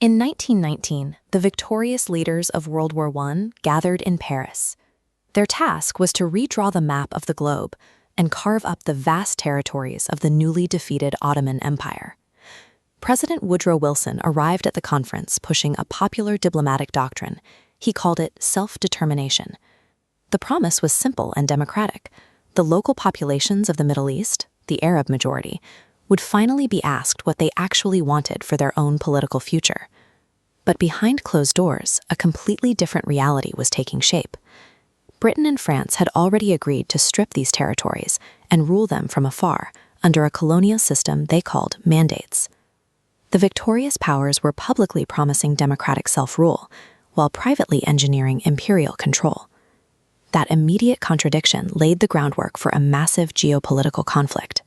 In 1919, the victorious leaders of World War I gathered in Paris. Their task was to redraw the map of the globe and carve up the vast territories of the newly defeated Ottoman Empire. President Woodrow Wilson arrived at the conference pushing a popular diplomatic doctrine. He called it self-determination. The promise was simple and democratic. The local populations of the Middle East, the Arab majority, would finally be asked what they actually wanted for their own political future. But behind closed doors, a completely different reality was taking shape. Britain and France had already agreed to strip these territories and rule them from afar under a colonial system they called mandates. The victorious powers were publicly promising democratic self-rule, while privately engineering imperial control. That immediate contradiction laid the groundwork for a massive geopolitical conflict.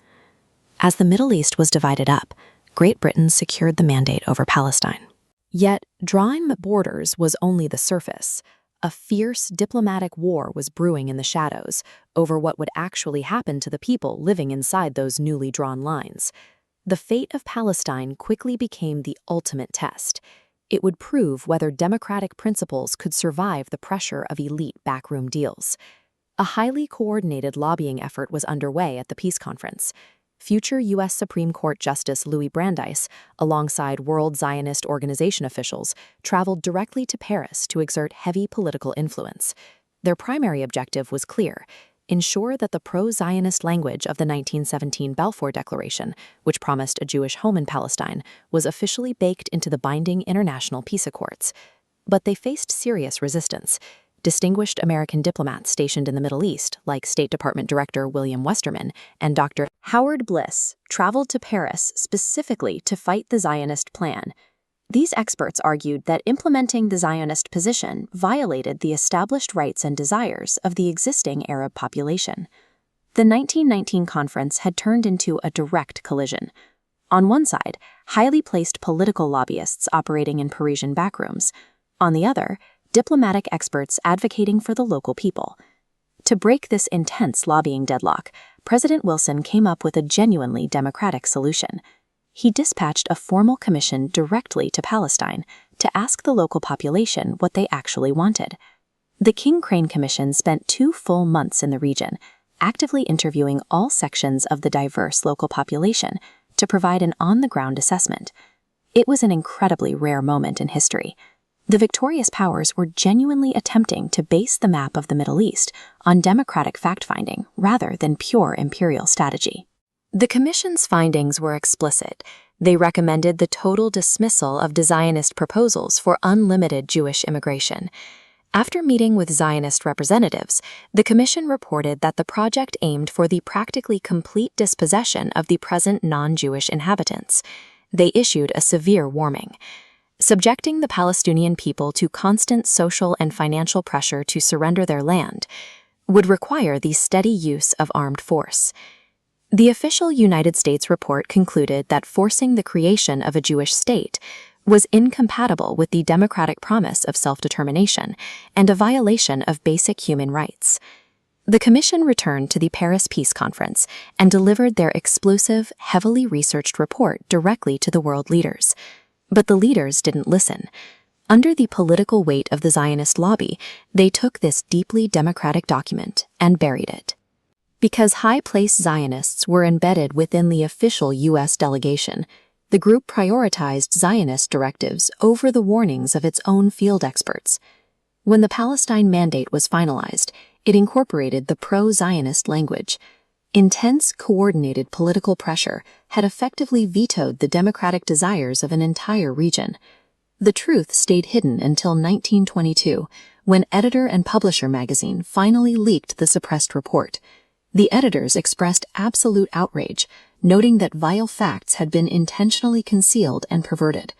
As the Middle East was divided up, Great Britain secured the mandate over Palestine. Yet, drawing borders was only the surface. A fierce diplomatic war was brewing in the shadows over what would actually happen to the people living inside those newly drawn lines. The fate of Palestine quickly became the ultimate test. It would prove whether democratic principles could survive the pressure of elite backroom deals. A highly coordinated lobbying effort was underway at the peace conference. Future U.S. Supreme Court Justice Louis Brandeis, alongside World Zionist Organization officials, traveled directly to Paris to exert heavy political influence. Their primary objective was clear: ensure that the pro-Zionist language of the 1917 Balfour Declaration, which promised a Jewish home in Palestine, was officially baked into the binding international peace accords. But they faced serious resistance. Distinguished American diplomats stationed in the Middle East, like State Department Director William Westerman and Dr. Howard Bliss, traveled to Paris specifically to fight the Zionist plan. These experts argued that implementing the Zionist position violated the established rights and desires of the existing Arab population. The 1919 conference had turned into a direct collision. On one side, highly placed political lobbyists operating in Parisian backrooms. On the other, diplomatic experts advocating for the local people. To break this intense lobbying deadlock, President Wilson came up with a genuinely democratic solution. He dispatched a formal commission directly to Palestine to ask the local population what they actually wanted. The King Crane Commission spent 2 full months in the region, actively interviewing all sections of the diverse local population to provide an on-the-ground assessment. It was an incredibly rare moment in history. The victorious powers were genuinely attempting to base the map of the Middle East on democratic fact-finding rather than pure imperial strategy. The Commission's findings were explicit. They recommended the total dismissal of Zionist proposals for unlimited Jewish immigration. After meeting with Zionist representatives, the Commission reported that the project aimed for the practically complete dispossession of the present non-Jewish inhabitants. They issued a severe warning. Subjecting the Palestinian people to constant social and financial pressure to surrender their land would require the steady use of armed force. The official United States report concluded that forcing the creation of a Jewish state was incompatible with the democratic promise of self-determination and a violation of basic human rights. The Commission returned to the Paris Peace Conference and delivered their explosive, heavily researched report directly to the world leaders. But the leaders didn't listen. Under the political weight of the Zionist lobby, they took this deeply democratic document and buried it. Because high-placed Zionists were embedded within the official U.S. delegation, the group prioritized Zionist directives over the warnings of its own field experts. When the Palestine Mandate was finalized, it incorporated the pro-Zionist language. Intense, coordinated political pressure had effectively vetoed the democratic desires of an entire region. The truth stayed hidden until 1922, when Editor and Publisher magazine finally leaked the suppressed report. The editors expressed absolute outrage, noting that vital facts had been intentionally concealed and perverted.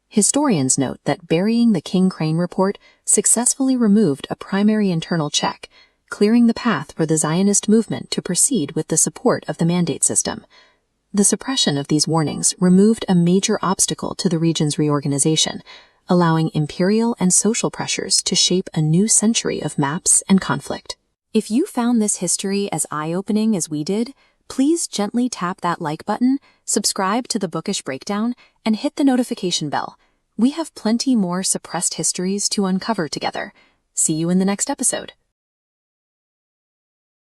Historians note that burying the King Crane report successfully removed a primary internal check, clearing the path for the Zionist movement to proceed with the support of the mandate system. The suppression of these warnings removed a major obstacle to the region's reorganization, allowing imperial and social pressures to shape a new century of maps and conflict. If you found this history as eye-opening as we did, please gently tap that like button, subscribe to the Bookish Breakdown, and hit the notification bell. We have plenty more suppressed histories to uncover together. See you in the next episode.